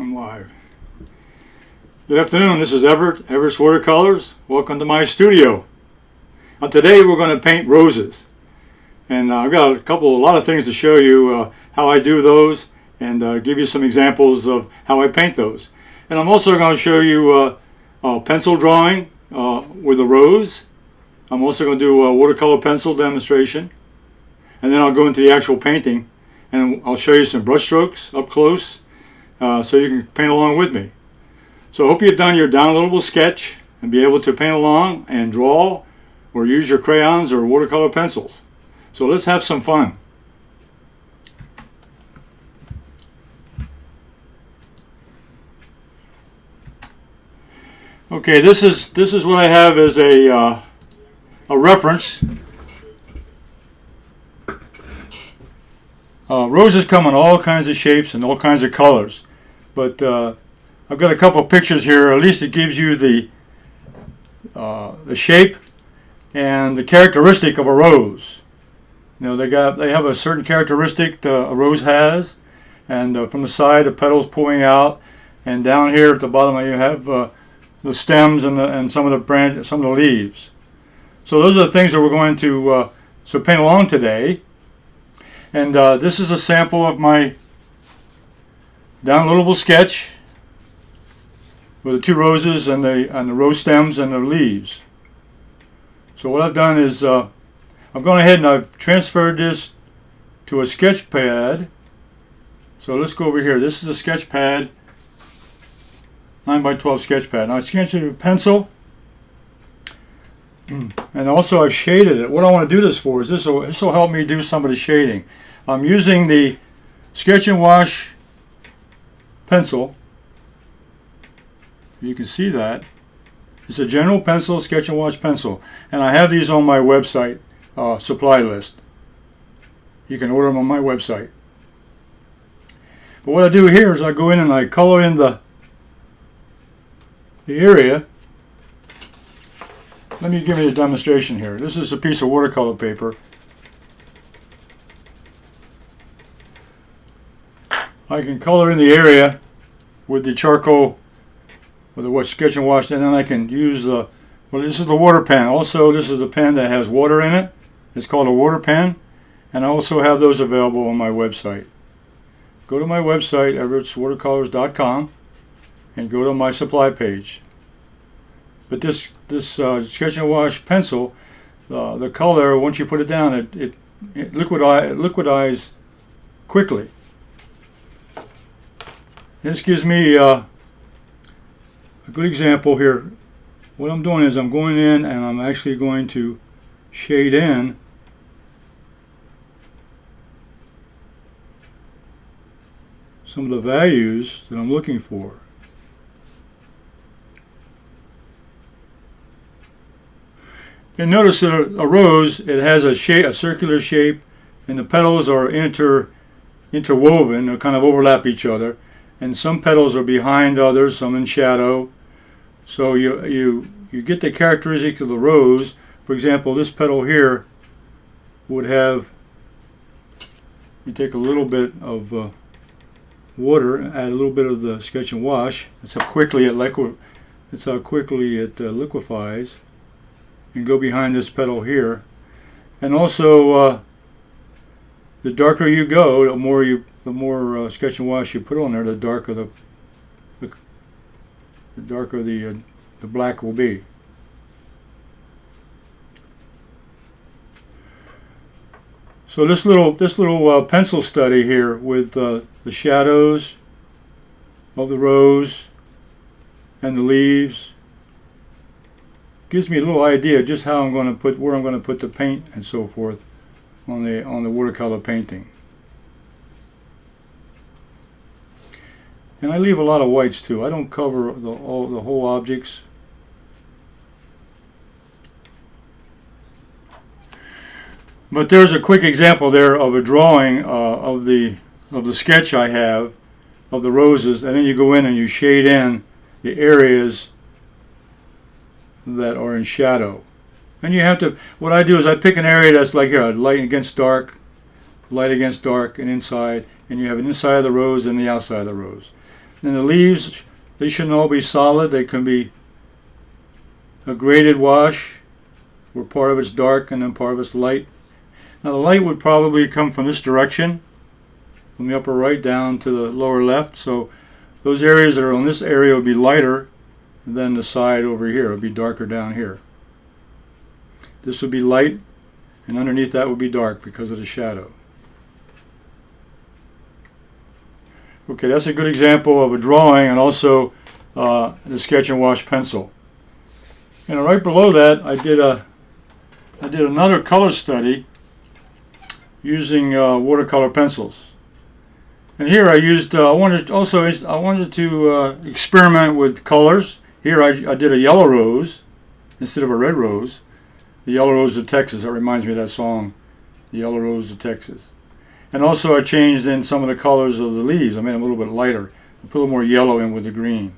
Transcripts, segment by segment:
I'm live. Good afternoon, this is Everett's Watercolors. Welcome to my studio. Now today we're going to paint roses. And I've got a lot of things to show you how I do those and give you some examples of how I paint those. And I'm also going to show you pencil drawing with a rose. I'm also going to do a watercolor pencil demonstration. And then I'll go into the actual painting and I'll show you some brush strokes up close so you can paint along with me. So I hope you've done your downloadable sketch and be able to paint along and draw or use your crayons or watercolor pencils. So let's have some fun. Okay, this is what I have as a reference. Roses come in all kinds of shapes and all kinds of colors, but I've got a couple pictures here. At least it gives you the shape and the characteristic of a rose. You know, they have a certain characteristic a rose has, and from the side the petals pulling out, and down here at the bottom you have the stems and some of the leaves. So those are the things that we're going to paint along today. And this is a sample of my downloadable sketch with the two roses and the rose stems and the leaves. So what I've done is I've gone ahead and I've transferred this to a sketch pad. So let's go over here. This is a sketch pad, 9x12 sketch pad. Now I sketched it with a pencil, and also I've shaded it. What I want to do this for is this will help me do some of the shading. I'm using the Sketch and Wash pencil. You can see that. It's a general pencil, Sketch and Wash pencil. And I have these on my website supply list. You can order them on my website. But what I do here is I go in and I color in the area. Let me give you a demonstration here. This is a piece of watercolor paper. I can color in the area with the charcoal or the Sketch and Wash, and then I can use this is the water pen. Also, this is the pen that has water in it. It's called a water pen, and I also have those available on my website. Go to my website, everettswatercolors.com, and go to my supply page. But this Sketch and Wash pencil, the color, once you put it down, it liquidizes quickly. This gives me a good example here. What I'm doing is I'm going in and I'm actually going to shade in some of the values that I'm looking for. And notice that a rose, it has a circular shape, and the petals are interwoven, they kind of overlap each other. And some petals are behind others, some in shadow. So you get the characteristic of the rose. For example, this petal here would have, you take a little bit of water, add a little bit of the Sketch and Wash. That's how quickly it liquefies, and go behind this petal here. And also, the darker you go, the more Sketch and Wash you put on there, the darker the black will be. So this little pencil study here with the shadows of the rose and the leaves gives me a little idea just how I'm going to where I'm going to put the paint and so forth on the watercolor painting. And I leave a lot of whites too. I don't cover the whole objects. But there's a quick example there of a drawing of the sketch I have of the roses, and then you go in and you shade in the areas that are in shadow. And you have to, what I do is I pick an area that's like here, light against dark, and inside, and you have an inside of the rose and the outside of the rose. And the leaves, they shouldn't all be solid. They can be a graded wash where part of it's dark and then part of it's light. Now the light would probably come from this direction, from the upper right down to the lower left. So those areas that are on this area would be lighter than the side over here. It would be darker down here. This would be light, and underneath that would be dark because of the shadow. Okay, that's a good example of a drawing and also the sketch and wash pencil. And right below that, I did another color study using watercolor pencils. And here I used I wanted to experiment with colors. Here I did a yellow rose instead of a red rose. The Yellow Rose of Texas. That reminds me of that song, The Yellow Rose of Texas. And also I changed in some of the colors of the leaves. I made them a little bit lighter. I put a little more yellow in with the green.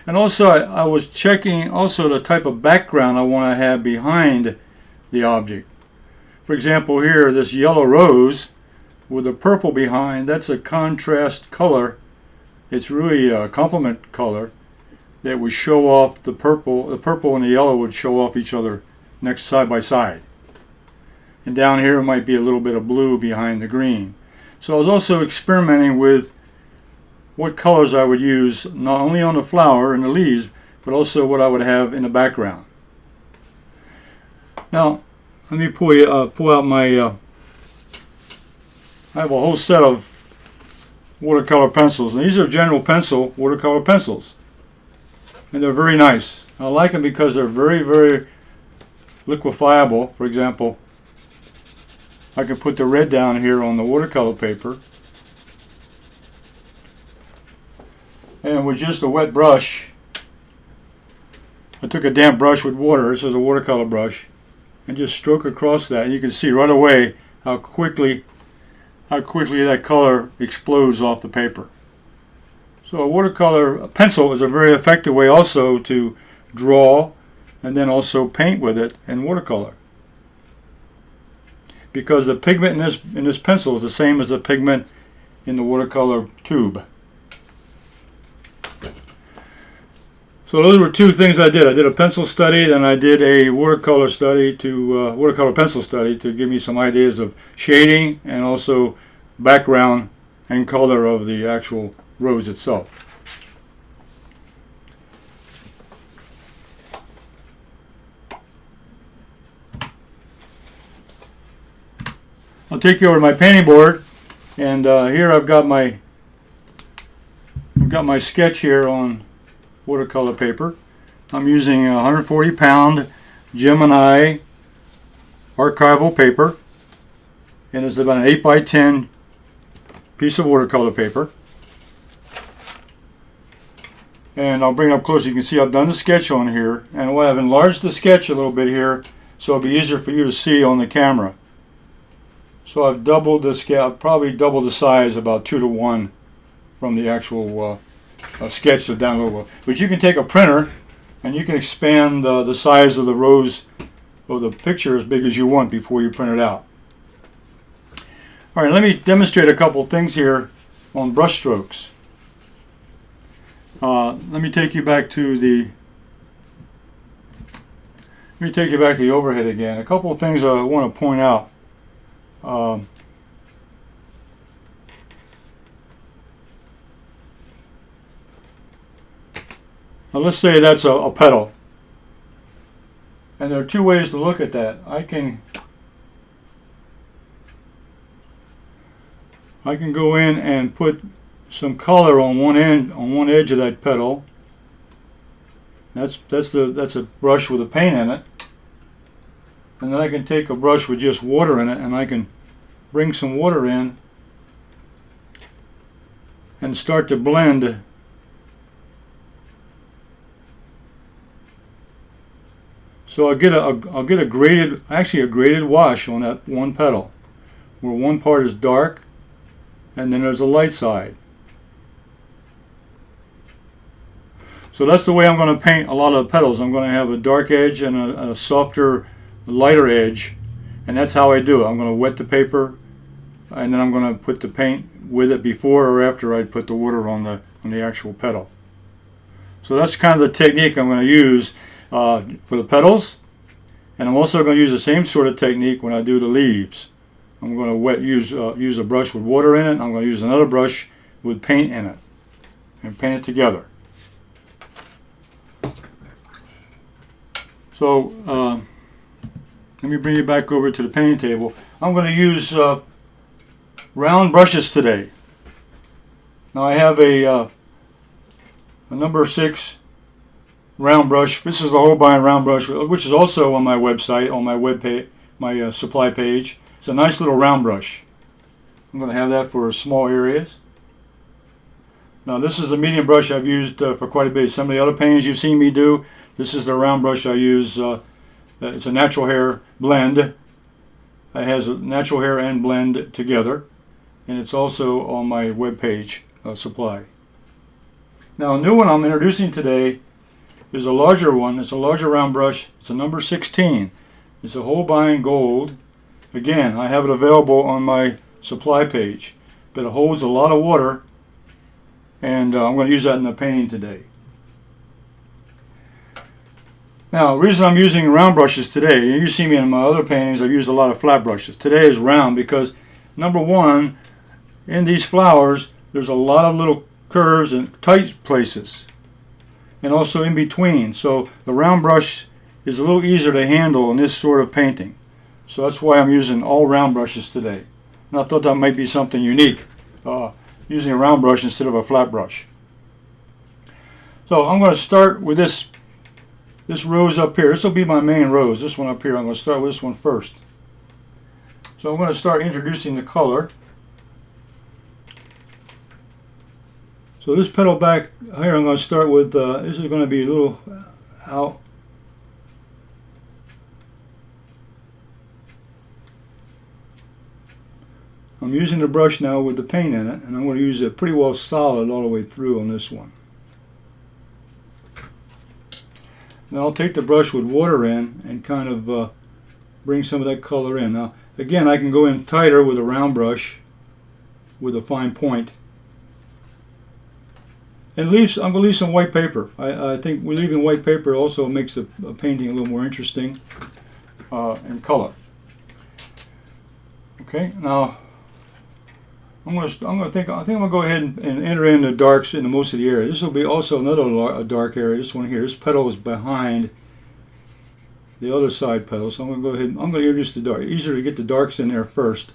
And also I was checking also the type of background I want to have behind the object. For example, here this yellow rose with a purple behind, that's a contrast color. It's really a complement color that would show off the purple. The purple and the yellow would show off each other next side by side. And down here it might be a little bit of blue behind the green. So I was also experimenting with what colors I would use not only on the flower and the leaves, but also what I would have in the background. Now let me pull out my I have a whole set of watercolor pencils, and these are General Pencil watercolor pencils, and they're very nice. I like them because they're very, very liquefiable. For example, I can put the red down here on the watercolor paper, and with just a wet brush, I took a damp brush with water, this is a watercolor brush, and just stroke across that, and you can see right away how quickly that color explodes off the paper. So a watercolor pencil is a very effective way also to draw and then also paint with it in watercolor, because the pigment in this pencil is the same as the pigment in the watercolor tube. So those were two things I did. I did a pencil study, then I did a watercolor pencil study to give me some ideas of shading and also background and color of the actual rose itself. I'll take you over to my painting board, and here I've got my sketch here on watercolor paper. I'm using a 140-pound Gemini archival paper, and it's about an 8x10 piece of watercolor paper. And I'll bring it up close. You can see I've done the sketch on here, and I've enlarged the sketch a little bit here so it'll be easier for you to see on the camera. So I've doubled the scale, probably doubled the size, about 2 to 1 from the actual sketch to download. But you can take a printer and you can expand the size of the rose or the picture as big as you want before you print it out. All right, let me demonstrate a couple things here on brush strokes. Let me take you back to the overhead again. A couple of things I want to point out. Now let's say that's a petal, and there are two ways to look at that. I can go in and put some color on one edge of that petal. That's a brush with a paint in it, and then I can take a brush with just water in it, and I can bring some water in and start to blend so I'll get a graded wash on that one petal, where one part is dark and then there's a light side. So that's the way I'm going to paint a lot of the petals. I'm going to have a dark edge and a softer, lighter edge, and that's how I do it. I'm going to wet the paper and then I'm going to put the paint with it before or after I put the water on the actual petal. So that's kind of the technique I'm going to use for the petals, and I'm also going to use the same sort of technique when I do the leaves. I'm going to use a brush with water in it. I'm going to use another brush with paint in it and paint it together. So let me bring you back over to the painting table. I'm going to use round brushes today. Now I have a number 6 round brush. This is the Holbein round brush, which is also on my website, on my web page, my supply page. It's a nice little round brush. I'm going to have that for small areas. Now this is the medium brush I've used for quite a bit. Some of the other paintings you've seen me do, this is the round brush I use. It's a natural hair blend. It has a natural hair and blend together, and it's also on my web page supply. Now a new one I'm introducing today is a larger one. It's a larger round brush. It's a number 16. It's a Holbein Gold. Again, I have it available on my supply page, but it holds a lot of water, and I'm going to use that in the painting today. Now, the reason I'm using round brushes today, you see me in my other paintings, I've used a lot of flat brushes. Today is round because, number one, in these flowers, there's a lot of little curves and tight places, and also in between. So the round brush is a little easier to handle in this sort of painting. So that's why I'm using all round brushes today. And I thought that might be something unique, using a round brush instead of a flat brush. So I'm going to start with this rose up here. This will be my main rose, this one up here. I'm going to start with this one first. So I'm going to start introducing the color. So this petal back here, I'm going to start with, this is going to be a little out. I'm using the brush now with the paint in it, and I'm going to use it pretty well solid all the way through on this one. Now I'll take the brush with water in and kind of bring some of that color in. Now again, I can go in tighter with a round brush with a fine point. And I'm going to leave some white paper. I think leaving white paper also makes the painting a little more interesting in color. Okay, now I think I'm going to go ahead and enter in the darks in most of the area. This will be also another dark area. This one here. This petal is behind the other side petal, so I'm going to go ahead and I'm going to introduce the dark. Easier to get the darks in there first,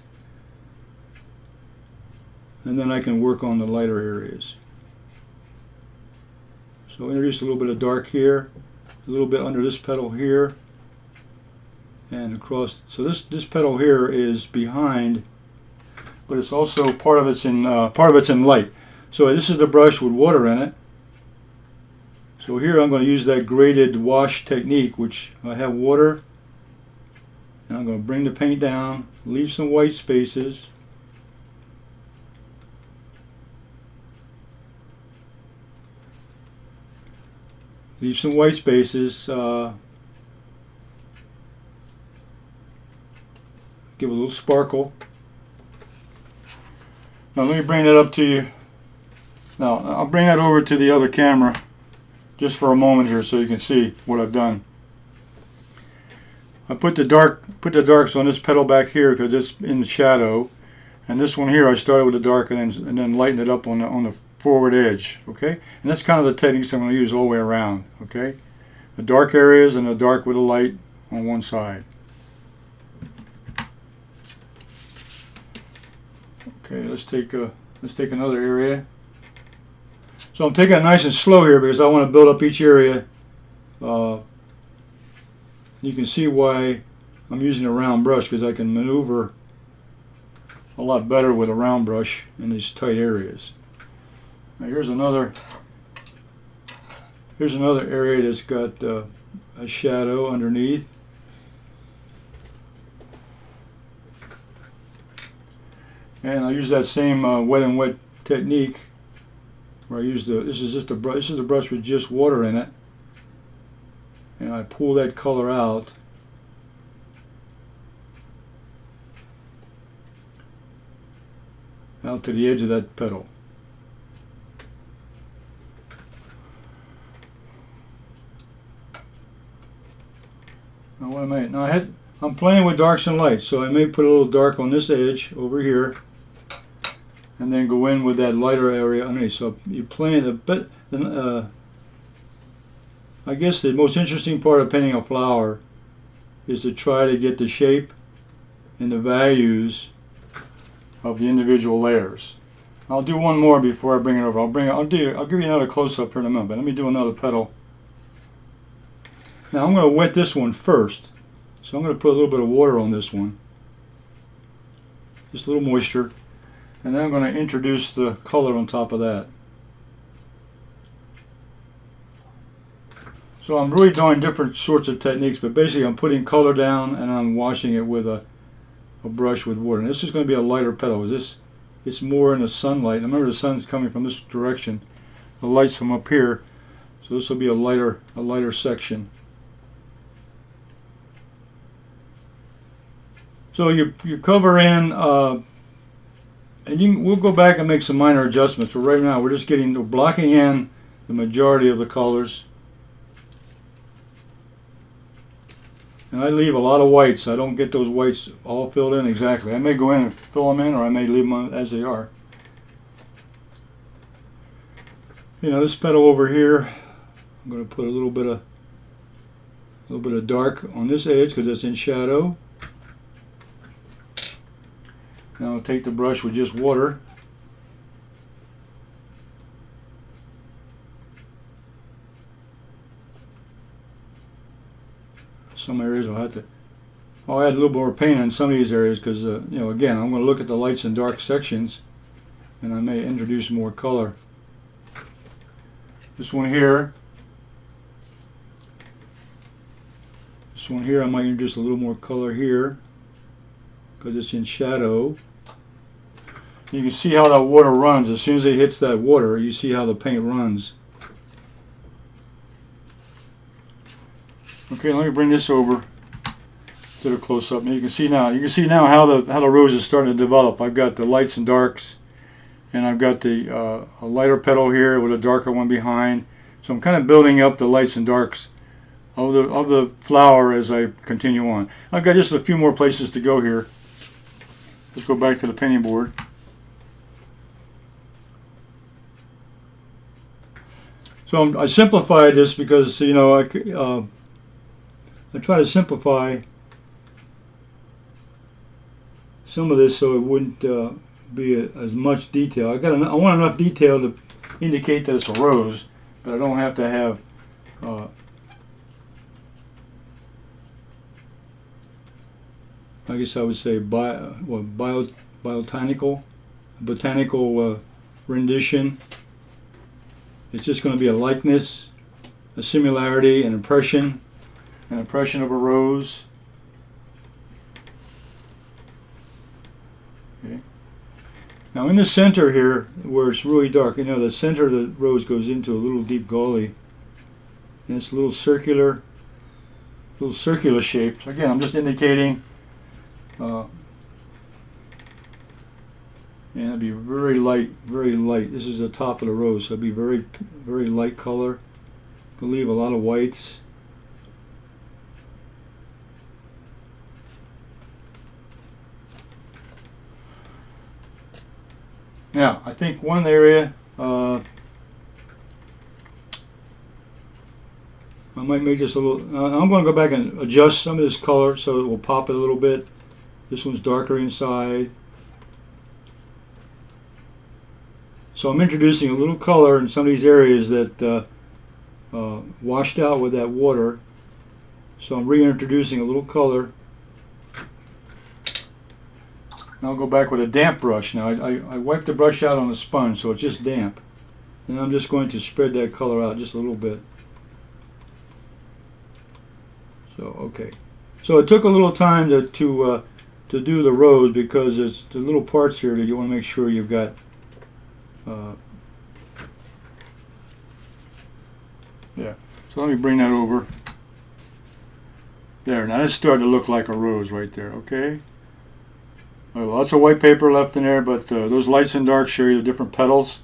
and then I can work on the lighter areas. So introduce a little bit of dark here, a little bit under this petal here, and across. So this petal here is behind, but it's also part of it's in light. So this is the brush with water in it. So here I'm going to use that graded wash technique, which I have water, and I'm going to bring the paint down, leave some white spaces. Leave some white spaces. Give a little sparkle. Now let me bring that up to you. Now I'll bring that over to the other camera just for a moment here so you can see what I've done. I put the darks on this petal back here because it's in the shadow, and this one here I started with the dark and then lightened it up on the forward edge. Okay, and that's kind of the techniques I'm going to use all the way around. Okay, the dark areas and the dark with the light on one side. Okay, let's take another area. So I'm taking it nice and slow here because I want to build up each area. You can see why I'm using a round brush, because I can maneuver a lot better with a round brush in these tight areas. Now here's another area that's got a shadow underneath. And I use that same wet and wet technique where I use this is the brush with just water in it, and I pull that color out. out to the edge of that petal. Now what am I? Now I'm playing with darks and lights, so I may put a little dark on this edge over here, and then go in with that lighter area underneath. So you're playing a bit. I guess the most interesting part of painting a flower is to try to get the shape and the values of the individual layers. I'll do one more before I bring it over. I'll give you another close-up here in a moment. But let me do another petal. Now I'm going to wet this one first. So I'm going to put a little bit of water on this one. Just a little moisture. And then I'm going to introduce the color on top of that. So I'm really doing different sorts of techniques, but basically I'm putting color down and I'm washing it with a brush with water. And this is going to be a lighter petal. It's more in the sunlight. Remember, the sun's coming from this direction. The light's from up here. So this will be a lighter section. So you cover in, and we'll go back and make some minor adjustments. But right now we're blocking in the majority of the colors. And I leave a lot of whites. I don't get those whites all filled in exactly. I may go in and fill them in, or I may leave them as they are. You know, this petal over here, I'm going to put a little bit of dark on this edge because it's in shadow. Now I'll take the brush with just water. Some areas I'll add a little more paint in some of these areas because, you know, again, I'm going to look at the lights and dark sections, and I may introduce more color. This one here, I might introduce a little more color here because it's in shadow. You can see how that water runs. As soon as it hits that water, you see how the paint runs. Okay, let me bring this over to the close-up. And you can see now how the rose is starting to develop. I've got the lights and darks, and I've got the a lighter petal here with a darker one behind. So I'm kind of building up the lights and darks of the flower as I continue on. I've got just a few more places to go here. Let's go back to the painting board. So I simplified this because, you know, I try to simplify some of this so it wouldn't be as much detail. I want enough detail to indicate that it's a rose, but I don't have to have I guess I would say botanical rendition. It's just going to be a likeness, a similarity, an impression of a rose. Okay. Now in the center here, where it's really dark, you know, the center of the rose goes into a little deep gully, and it's a little circular shape. So again, I'm just indicating, and it'll be very light, very light. This is the top of the rose, so it'll be very, very light color. We'll leave a lot of whites. Now, I think one area I might make just a little. I'm going to go back and adjust some of this color so it will pop it a little bit. This one's darker inside. So I'm introducing a little color in some of these areas that washed out with that water. So I'm reintroducing a little color. Now I'll go back with a damp brush. Now I wipe the brush out on a sponge so it's just damp. And I'm just going to spread that color out just a little bit. So, okay. So it took a little time to do the rose because it's the little parts here that you want to make sure you've got. Yeah. So let me bring that over. There. Now it's starting to look like a rose right there. Okay. Lots of white paper left in there, but those lights and darks show you the different petals.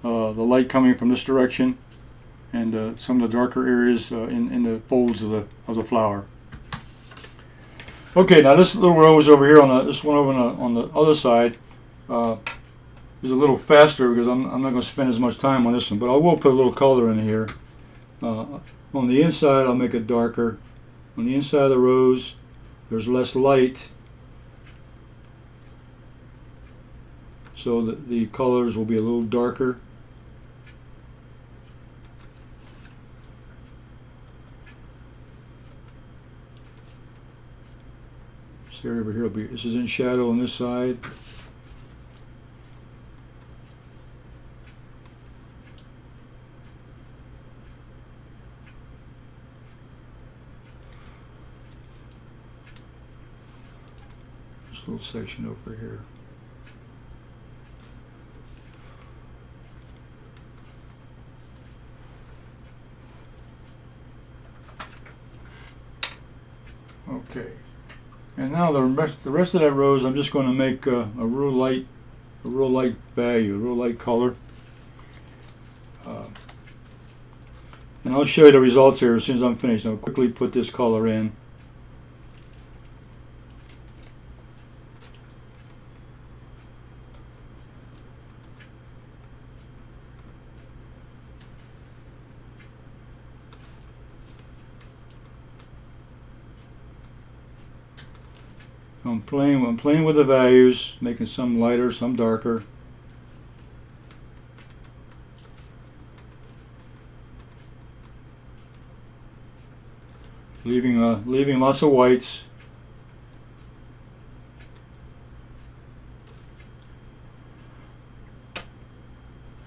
The light coming from this direction, and some of the darker areas in the folds of the flower. Okay, now this little rose over here this one over on the other side is a little faster because I'm not going to spend as much time on this one, but I will put a little color in here. On the inside, I'll make it darker. On the inside of the rose, there's less light, so the colors will be a little darker. See over here, this is in shadow on this side. This little section over here. Okay. And now the rest of that rose, I'm just going to make a real light value, a real light color. And I'll show you the results here as soon as I'm finished. I'll quickly put this color in. I'm playing with the values, making some lighter, some darker. Leaving lots of whites.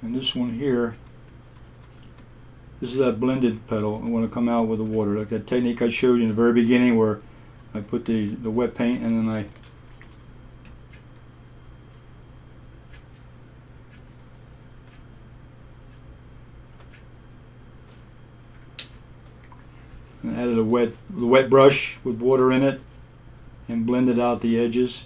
And this one here, this is that blended petal. I want to come out with the water, like that technique I showed you in the very beginning where I put the wet paint and then I added the wet brush with water in it and blended out the edges.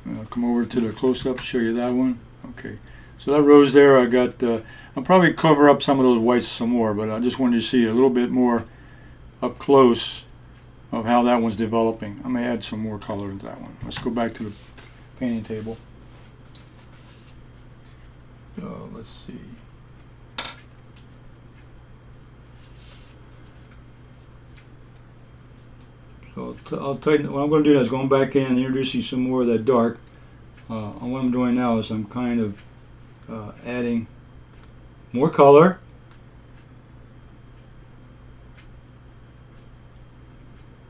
I'll come over to the close-up, show you that one. Okay, so that rose there, I got, I'll probably cover up some of those whites some more, but I just wanted to see a little bit more up close of how that one's developing. I may add some more color into that one. Let's go back to the painting table. Let's see. So I'll tighten. What I'm going to do is going back in and introducing some more of that dark. And what I'm doing now is I'm kind of adding more color.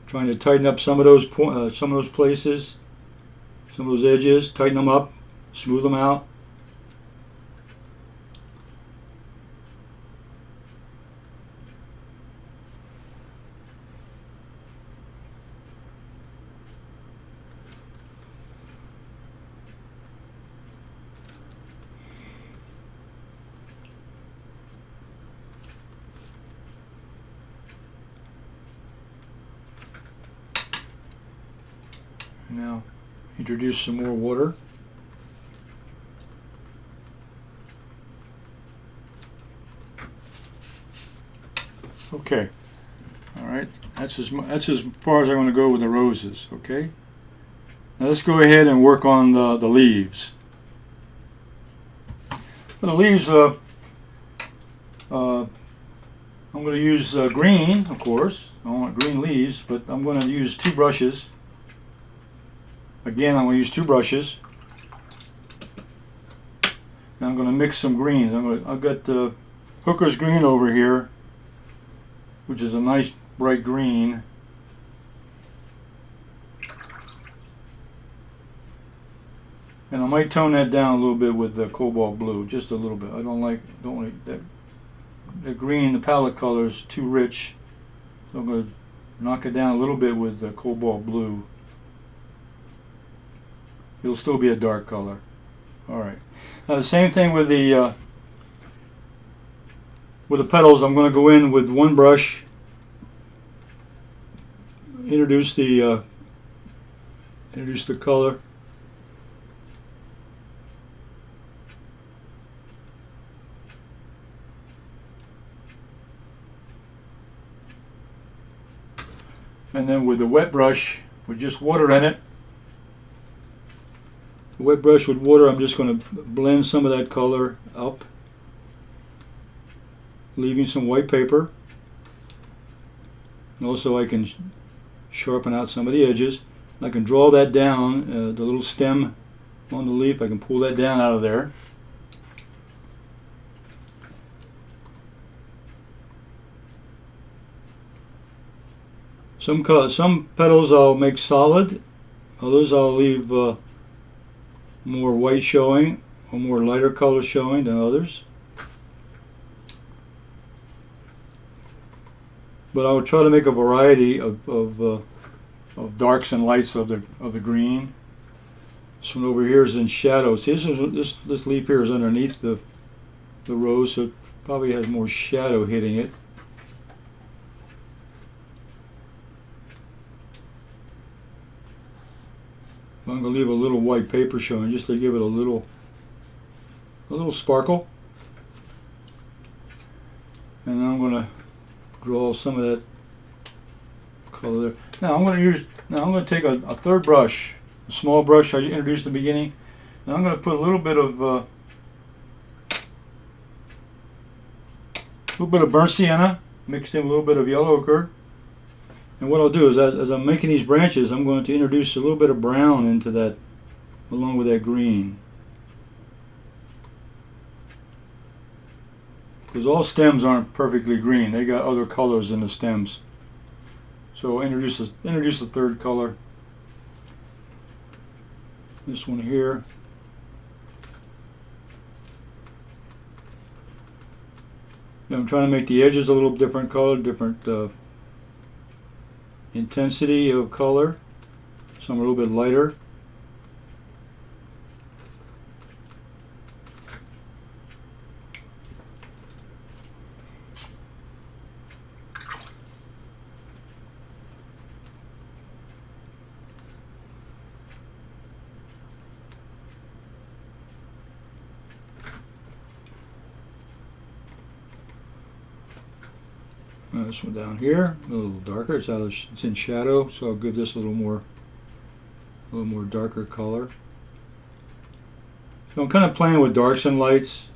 Trying to tighten up some of those places, some of those edges. Tighten them up, smooth them out. Now introduce some more water. Okay, all right, that's as far as I'm going to go with the roses. Okay, now let's go ahead and work on the leaves. For the leaves, I'm going to use green, of course. I want green leaves, but I'm going to use two brushes. Again, I'm going to use two brushes. Now I'm going to mix some greens. I've got the Hooker's green over here, which is a nice bright green. And I might tone that down a little bit with the cobalt blue, just a little bit. I don't like that. The green, the palette color is too rich, so I'm going to knock it down a little bit with the cobalt blue. it'll still be a dark color. Alright. Now the same thing with the petals. I'm going to go in with one brush, introduce the color. And then with the wet brush, with just water in it, the wet brush with water, I'm just going to blend some of that color up, leaving some white paper. And also I can sharpen out some of the edges. I can draw that down, the little stem on the leaf, I can pull that down out of there. Some petals I'll make solid, others I'll leave more white showing or more lighter color showing than others. But I will try to make a variety of darks and lights of the green. This one over here is in shadow. See, this leaf here is underneath the rose, so it probably has more shadow hitting it. I'm going to leave a little white paper showing just to give it a little sparkle. And then I'm going to draw some of that color there. Now I'm going to take a third brush, a small brush I introduced at the beginning, and I'm going to put a little bit of burnt sienna mixed in with a little bit of yellow ochre. And what I'll do is, as I'm making these branches, I'm going to introduce a little bit of brown into that, along with that green. Because all stems aren't perfectly green; they got other colors in the stems. So I'll introduce the third color. This one here. And I'm trying to make the edges a little different color, different intensity of color. Some are a little bit lighter. This one down here, a little darker. It's in shadow, so I'll give this a little more darker color. So I'm kind of playing with darks and lights,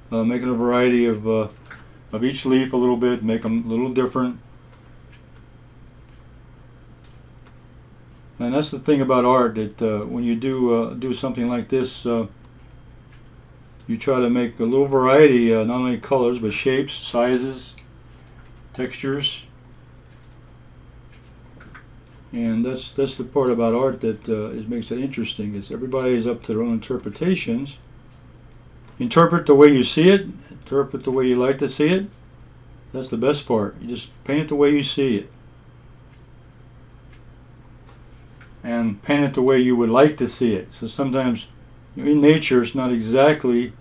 making a variety of each leaf a little bit, make them a little different. And that's the thing about art, that when you do something like this, you try to make a little variety, not only colors but shapes, sizes, textures. And that's the part about art that makes it interesting. Is everybody is up to their own interpretations. Interpret the way you see it. Interpret the way you like to see it. That's the best part. You just paint it the way you see it. And paint it the way you would like to see it. So sometimes in nature it's not exactly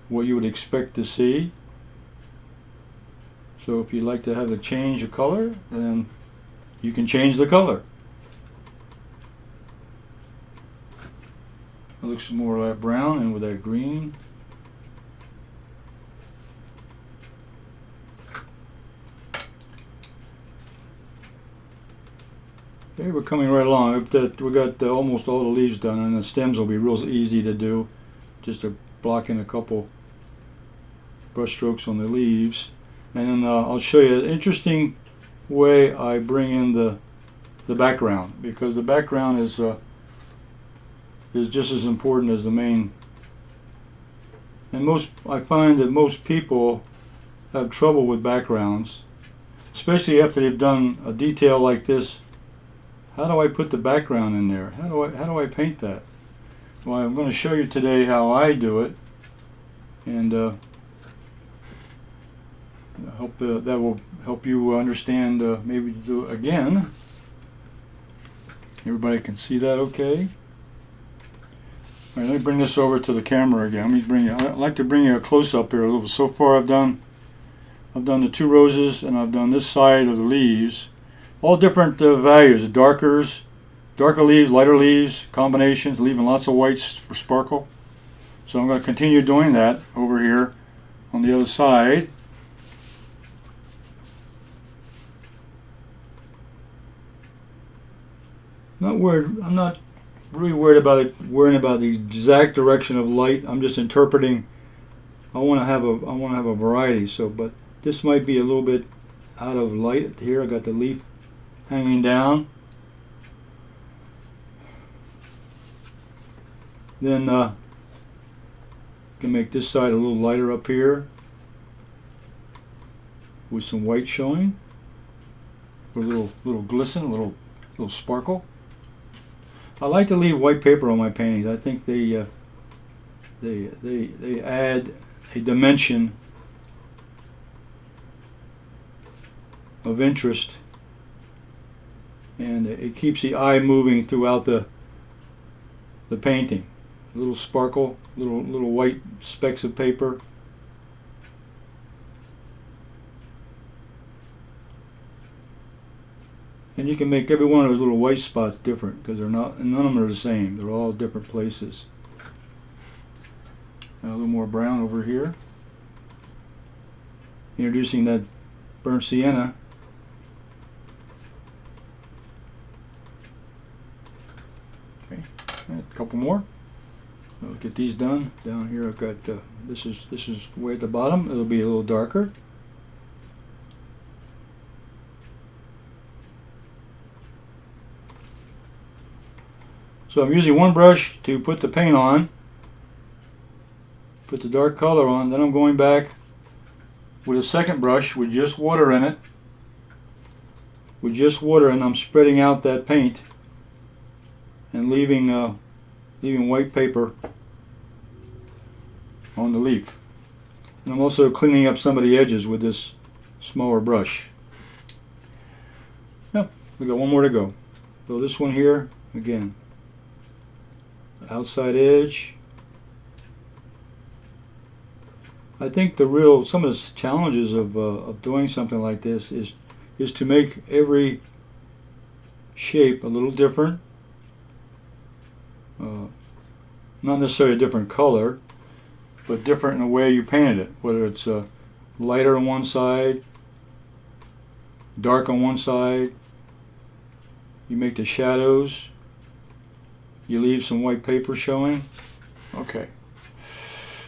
what you would expect to see. So if you'd like to have a change of color, then you can change the color. It looks more like brown and with that green. Okay, we're coming right along. We got almost all the leaves done, and the stems will be real easy to do. Just to block in a couple brush strokes on the leaves. And then I'll show you an interesting way I bring in the background, because the background is just as important as the main. And I find that most people have trouble with backgrounds, especially after they've done a detail like this. How do I put the background in there? How do I paint that? Well, I'm going to show you today how I do it, and that will help you understand, maybe to do it again. Everybody can see that okay? All right, let me bring this over to the camera again. I'd like to bring you a close-up here a little. So far I've done the 2 roses, and I've done this side of the leaves. All different values, darker leaves, lighter leaves, combinations, leaving lots of whites for sparkle. So I'm going to continue doing that over here on the other side. I'm not really worried about worrying about the exact direction of light. I'm just interpreting. I want to have a variety. So, but this might be a little bit out of light here. I got the leaf hanging down. Then can make this side a little lighter up here with some white showing, with a little glisten, a little sparkle. I like to leave white paper on my paintings. I think they add a dimension of interest, and it keeps the eye moving throughout the painting. A little sparkle, little white specks of paper. And you can make every one of those little white spots different, because none of them are the same. They're all different places. Now a little more brown over here. Introducing that burnt sienna. Okay, and a couple more. I'll get these done. Down here I've got this is way at the bottom. It'll be a little darker. So I'm using one brush to put the paint on, put the dark color on, then I'm going back with a second brush with just water in it. With just water, and I'm spreading out that paint and leaving white paper on the leaf. And I'm also cleaning up some of the edges with this smaller brush. Yep, we got one more to go. So this one here, again, outside edge. I think some of the challenges of doing something like this is to make every shape a little different. Not necessarily a different color, but different in the way you painted it. Whether it's lighter on one side, dark on one side, you make the shadows, you leave some white paper showing. Okay.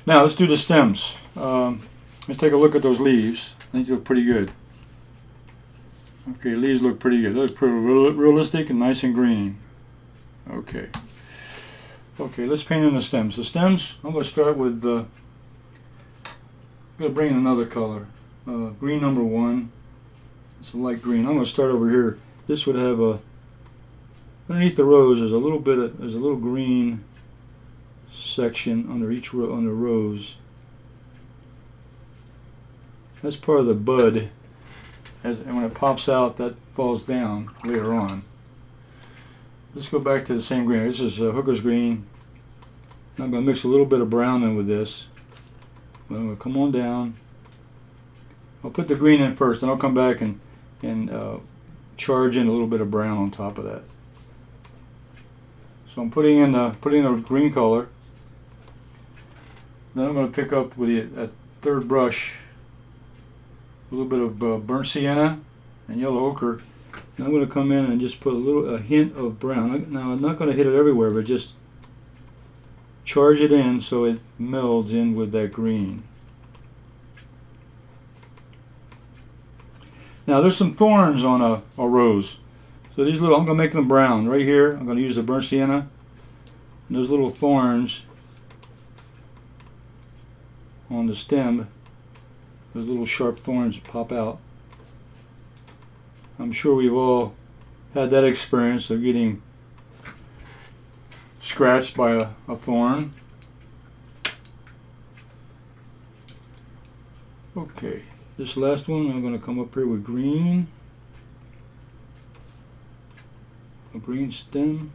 Now let's do the stems. Let's take a look at those leaves. I think they look pretty good. Okay, leaves look pretty good. They look pretty realistic and nice and green. Okay. Okay, let's paint in the stems. The stems, I'm going to start with, I'm going to bring in another color. Green number 1. It's a light green. I'm going to start over here. This would have underneath the rose, there's a little green section under each on the rose. That's part of the bud. And when it pops out, that falls down later on. Let's go back to the same green. This is Hooker's green. I'm going to mix a little bit of brown in with this. I'm going to come on down. I'll put the green in first, and I'll come back and charge in a little bit of brown on top of that. So I'm putting in a green color. Then I'm going to pick up with that third brush a little bit of burnt sienna and yellow ochre. And I'm going to come in and just put a hint of brown. Now I'm not going to hit it everywhere, but just charge it in so it melds in with that green. Now there's some thorns on a rose. So these I'm going to make them brown. Right here, I'm going to use the burnt sienna. And those little thorns on the stem, those little sharp thorns pop out. I'm sure we've all had that experience of getting scratched by a thorn. Okay, this last one I'm going to come up here with green. green stem.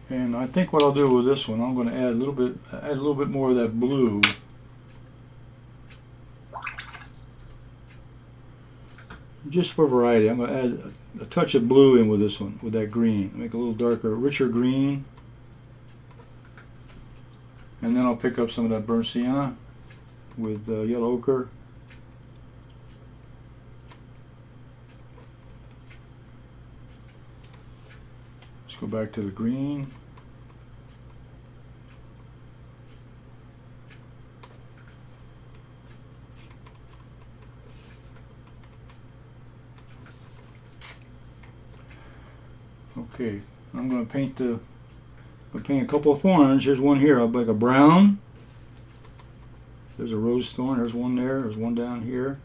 And I think what I'll do with this one, I'm going to add a little bit more of that blue. Just for variety, I'm going to add a touch of blue in with this one, with that green. Make it a little darker, richer green. And then I'll pick up some of that burnt sienna with yellow ochre. Let's go back to the green. Okay, I'm going to paint a couple of thorns. Here's one here. I'll make a brown. There's a rose thorn. There's one there. There's one down here.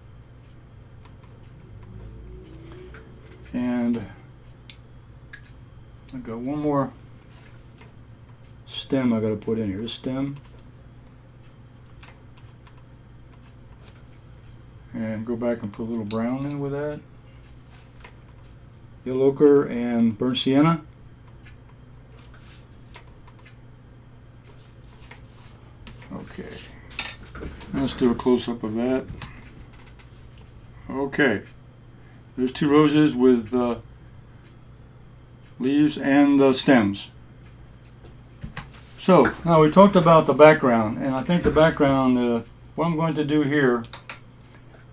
And I've got one more stem I got to put in here. This stem. And go back and put a little brown in with that. Yellow ochre and burnt sienna. Okay, let's do a close-up of that. Okay, there's two roses with leaves and stems. So now we talked about the background, and I think the background, what I'm going to do here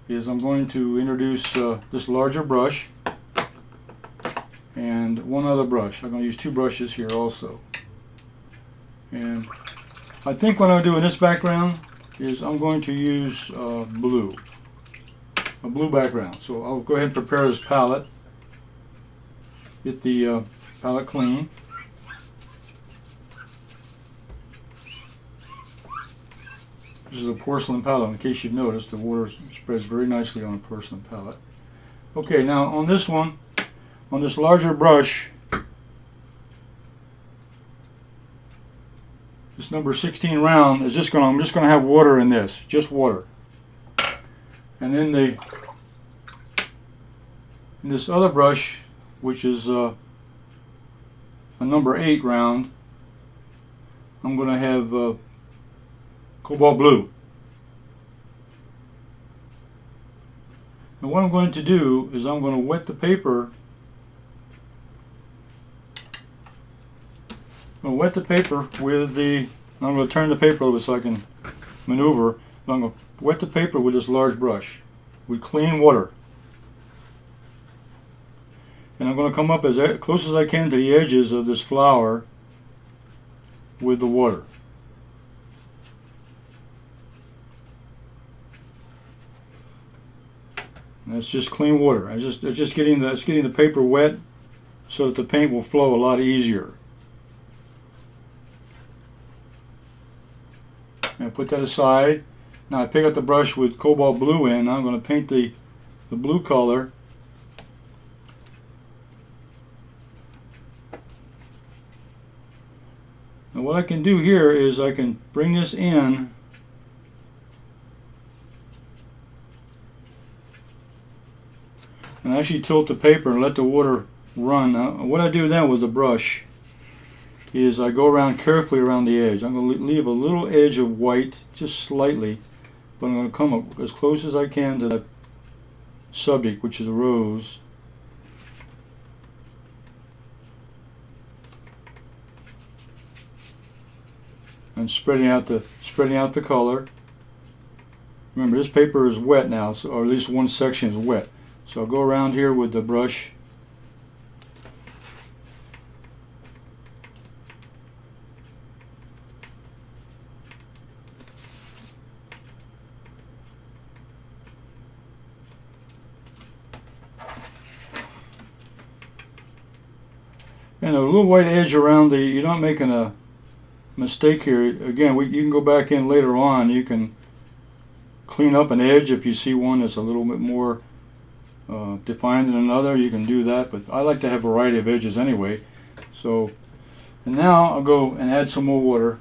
is I'm going to introduce this larger brush and one other brush. I'm going to use two brushes here also. And I think what I'll do in this background is I'm going to use a blue background. So I'll go ahead and prepare this palette. Get the palette clean. This is a porcelain palette. In case you've noticed, the water spreads very nicely on a porcelain palette. Okay, now on this one, on this larger brush, this number 16 round is I'm just going to have water in this, just water. And then in this other brush, which is a number 8 round, I'm going to have cobalt blue. And what I'm going to do is I'm going to wet the paper. I'm going to wet the paper with I'm going to turn the paper over so I can maneuver. I'm going to wet the paper with this large brush with clean water. And I'm going to come up as close as I can to the edges of this flower with the water. And that's just clean water. It's just getting the paper wet so that the paint will flow a lot easier. And I put that aside. Now I pick up the brush with cobalt blue in. I'm going to paint the blue color. Now what I can do here is I can bring this in and actually tilt the paper and let the water run. Now, what I do then with the brush is I go around carefully around the edge. I'm going to leave a little edge of white, just slightly, but I'm going to come up as close as I can to that subject, which is a rose. And spreading out the color. Remember, this paper is wet now, so, or at least one section is wet. So I'll go around here with the brush. And a little white edge around you're not making a mistake here. Again, you can go back in later on. You can clean up an edge if you see one that's a little bit more defined than another. You can do that, but I like to have a variety of edges anyway. So, and now I'll go and add some more water,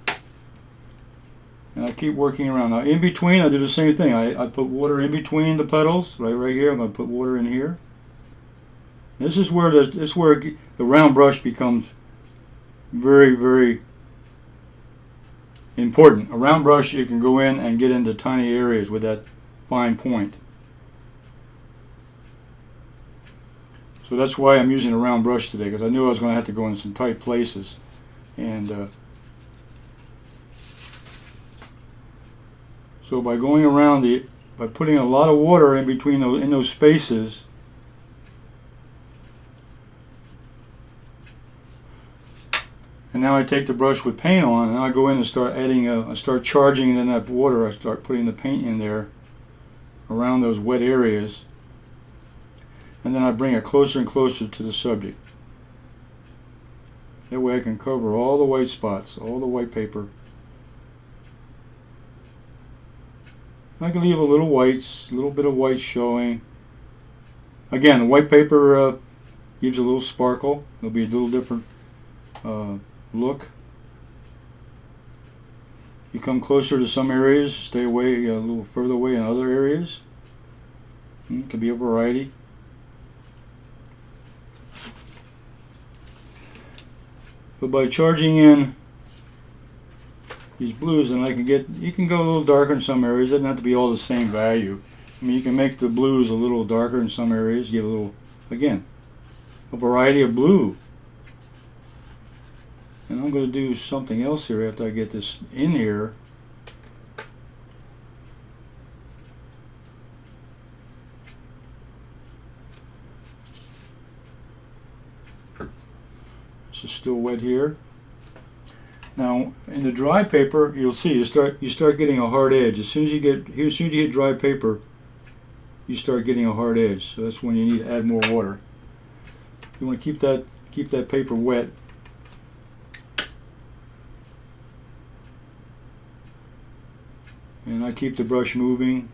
and I keep working around. Now in between, I do the same thing. I put water in between the petals, right here. I'm going to put water in here, This is where the round brush becomes very, very important. A round brush, you can go in and get into tiny areas with that fine point. So that's why I'm using a round brush today, because I knew I was going to have to go in some tight places. And so by going around by putting a lot of water in between those spaces, and now I take the brush with paint on, and I go in and start adding, I start charging in that water. I start putting the paint in there around those wet areas, and then I bring it closer and closer to the subject. That way I can cover all the white spots, all the white paper. I can leave a little whites, a little bit of white showing. Again, the white paper gives a little sparkle. It'll be a little different look. You come closer to some areas, stay away a little further away in other areas. It can be a variety. But by charging in these blues, and you can go a little darker in some areas. It doesn't have to be all the same value. I mean, you can make the blues a little darker in some areas, give a little, again, a variety of blue. And I'm going to do something else here after I get this in here. This is still wet here. Now, in the dry paper, you'll see you start getting a hard edge. As soon as you get dry paper, you start getting a hard edge. So that's when you need to add more water. You want to keep that paper wet. And I keep the brush moving.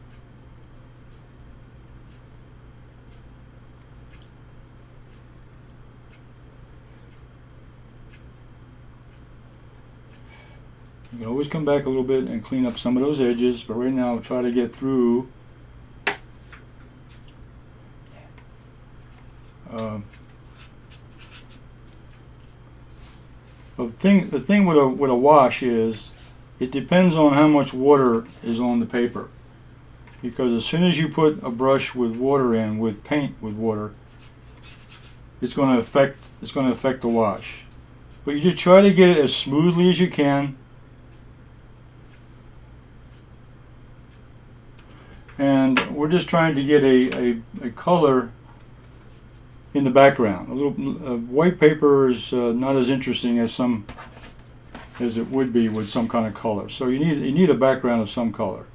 You can always come back a little bit and clean up some of those edges, but right now I'll try to get through the thing with a wash is it depends on how much water is on the paper, because as soon as you put a brush with water in, with paint with water, it's going to affect the wash. But you just try to get it as smoothly as you can. And we're just trying to get a color in the background. A little white paper is not as interesting as it would be with some kind of color. So you need a background of some color.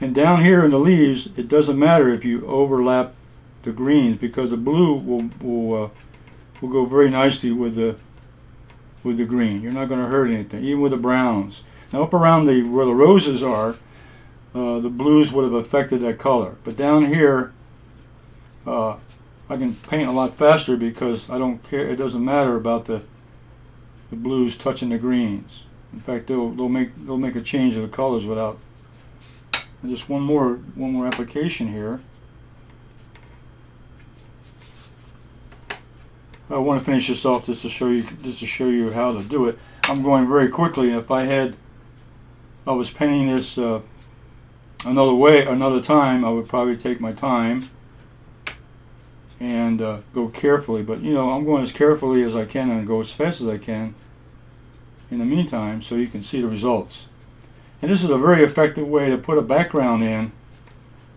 And down here in the leaves, it doesn't matter if you overlap the greens, because the blue will go very nicely with the green. You're not going to hurt anything, even with the browns. Now up around where the roses are, the blues would have affected that color. But down here, I can paint a lot faster because I don't care. It doesn't matter about the blues touching the greens. In fact, they'll make a change of the colors without. And just one more application here. I want to finish this off just to show you how to do it. I'm going very quickly. If I was painting this another time, I would probably take my time and go carefully. But I'm going as carefully as I can and go as fast as I can in the meantime, so you can see the results. And this is a very effective way to put a background in,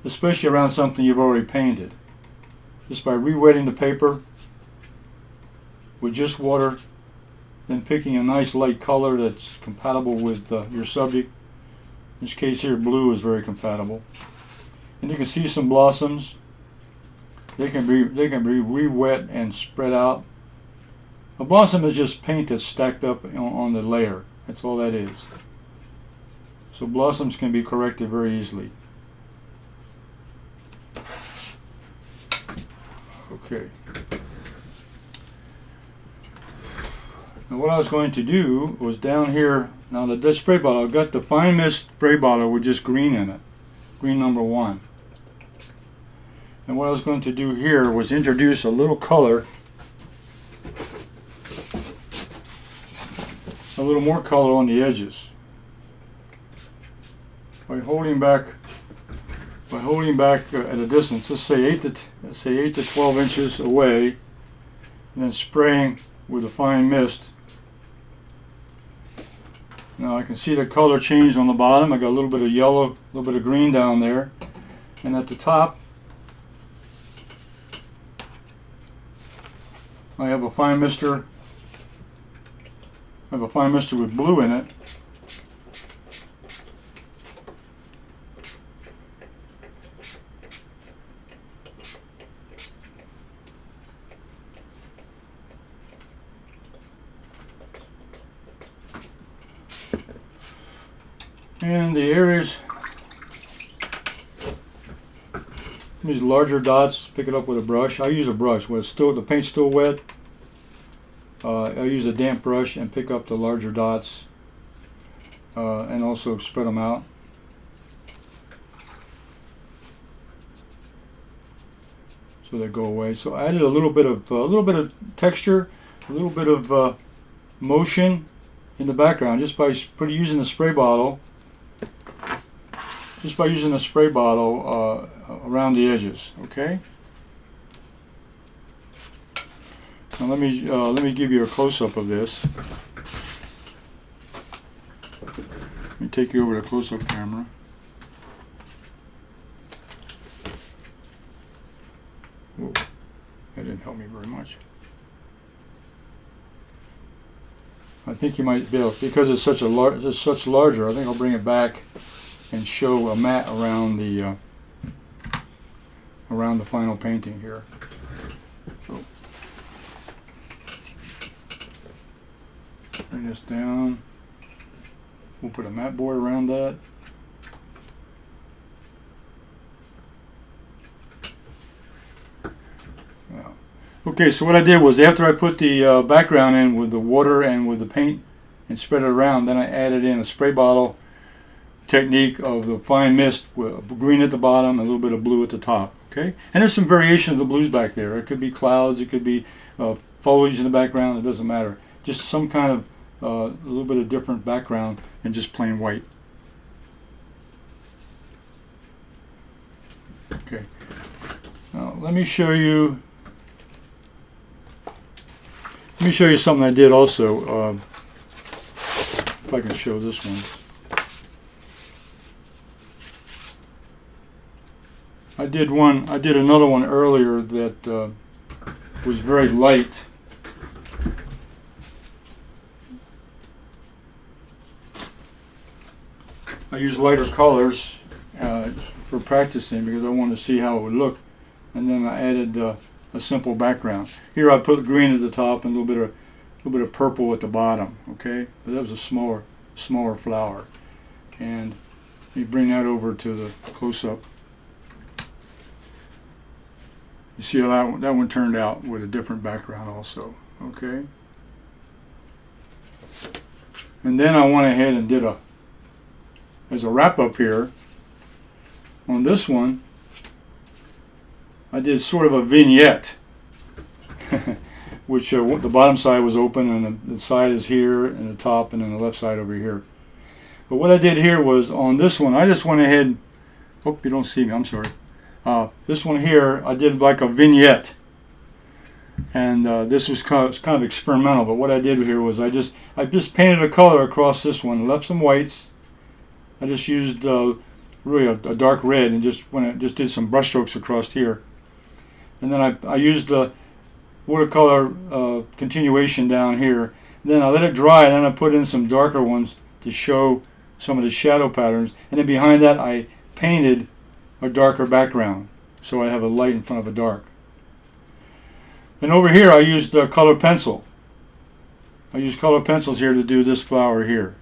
especially around something you've already painted. Just by re-wetting the paper with just water, then picking a nice light color that's compatible with your subject. In this case here, blue is very compatible. And you can see some blossoms. They can be re-wet and spread out. A blossom is just paint that's stacked up on the layer. That's all that is. So blossoms can be corrected very easily. Okay. Now what I was going to do was down here, now the spray bottle, I've got the fine mist spray bottle with just green in it. green number 1. And what I was going to do here was introduce a little color, a little more color on the edges by holding back at a distance. Let's say 8 to 12 inches away, and then spraying with a fine mist. Now I can see the color change on the bottom. I got a little bit of yellow, a little bit of green down there, and at the top I have a fine mister. I have a fine mister with blue in it. And the areas, these larger dots, pick it up with a brush. I use a brush when the paint's still wet. I use a damp brush and pick up the larger dots, and also spread them out. So they go away. So I added a little bit of texture, a little bit of motion in the background just by using the spray bottle. Just by using a spray bottle around the edges, okay? Now let me give you a close-up of this. Let me take you over to the close-up camera. Whoa, that didn't help me very much. I think you might be able, because it's such larger. I think I'll bring it back and show a mat around the final painting here. So bring this down. We'll put a mat board around that. Now, okay, so what I did was after I put the background in with the water and with the paint and spread it around, then I added in a spray bottle technique of the fine mist with green at the bottom, a little bit of blue at the top. Okay, and there's some variation of the blues back there. It could be clouds, it could be foliage in the background. It doesn't matter. Just some kind of a little bit of different background than just plain white. Okay. Now let me show you. Let me show you something I did also. If I can show this one. I did another one earlier that was very light. I used lighter colors for practicing because I wanted to see how it would look, and then I added a simple background. Here I put green at the top and a little bit of purple at the bottom. Okay, but that was a smaller flower, and let me bring that over to the close-up. You see how that one turned out with a different background also, okay? And then I went ahead and did as a wrap up here, on this one, I did sort of a vignette, which the bottom side was open and the side is here and the top and then the left side over here. But what I did here was on this one, I just went ahead, hope you don't see me, I'm sorry. This one here, I did like a vignette, and this was kind of experimental. But what I did here was I just painted a color across this one, left some whites. I just used really a dark red and just did some brush strokes across here, and then I used the watercolor continuation down here. And then I let it dry, and then I put in some darker ones to show some of the shadow patterns. And then behind that, I painted a darker background, so I have a light in front of a dark. And over here I used a color pencil. I used color pencils here to do this flower here.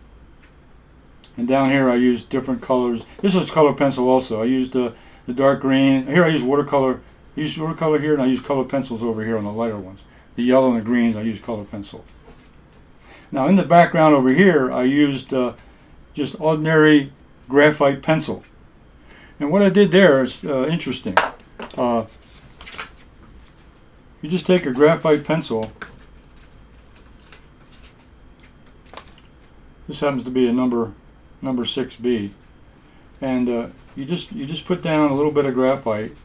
And down here I used different colors. This is color pencil also. I used the dark green. Here I used watercolor. I used watercolor here, and I used color pencils over here on the lighter ones. The yellow and the greens I used color pencil. Now in the background over here I used just ordinary graphite pencil. And what I did there is interesting. You just take a graphite pencil. This happens to be a number 6B, and you just put down a little bit of graphite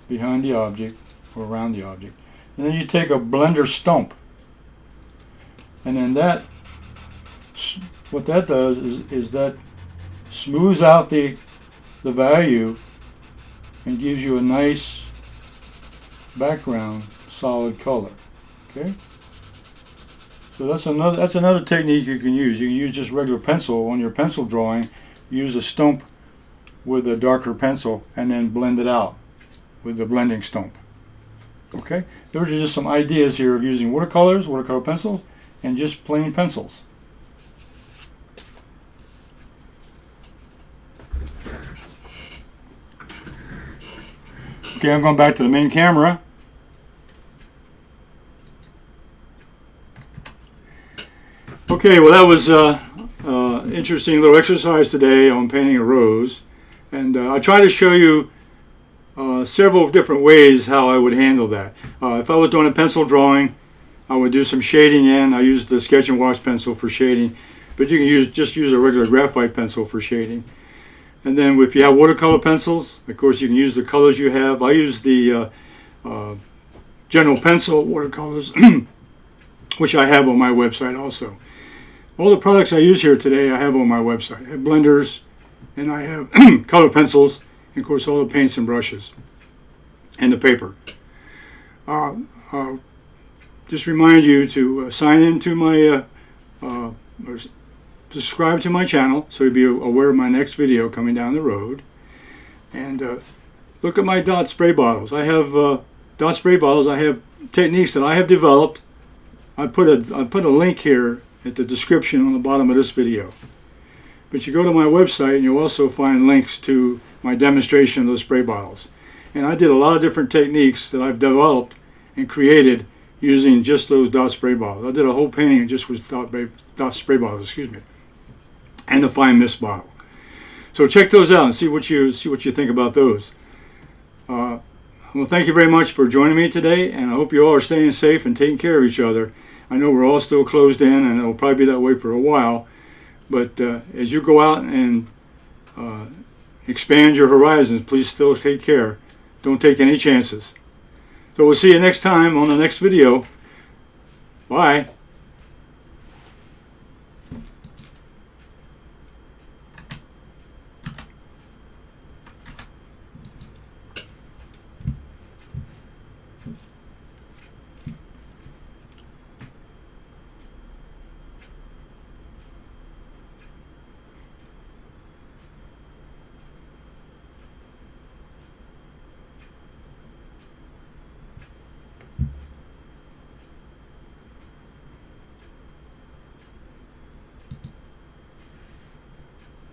behind the object or around the object, and then you take a blender stump, and then what that does is that smooths out the value and gives you a nice background solid color. Okay, so that's another technique you can use. You can use just regular pencil on your pencil drawing, use a stump with a darker pencil, and then blend it out with the blending stump. Okay, those are just some ideas here of using watercolors, watercolor pencils, and just plain pencils. Okay, I'm going back to the main camera. Okay, well that was interesting little exercise today on painting a rose, and I try to show you several different ways how I would handle that. If I was doing a pencil drawing, I would do some shading in. I use the sketch and wash pencil for shading, but you can just use a regular graphite pencil for shading. And then if you have watercolor pencils, of course you can use the colors you have. I use the general pencil watercolors, which I have on my website also. All the products I use here today I have on my website. I have blenders, and I have color pencils, and of course all the paints and brushes, and the paper. Just remind you to sign into my, or subscribe to my channel so you'll be aware of my next video coming down the road. And look at my dot spray bottles. I have dot spray bottles. I have techniques that I have developed. I put a link here at the description on the bottom of this video. But you go to my website and you'll also find links to my demonstration of those spray bottles. And I did a lot of different techniques that I've developed and created using just those dot spray bottles. I did a whole painting just with dot spray bottles, excuse me, and the fine mist bottle. So check those out and see what you think about those. Well, thank you very much for joining me today, and I hope you all are staying safe and taking care of each other. I know we're all still closed in, and it'll probably be that way for a while. But as you go out and expand your horizons, please still take care. Don't take any chances. So we'll see you next time on the next video. Bye.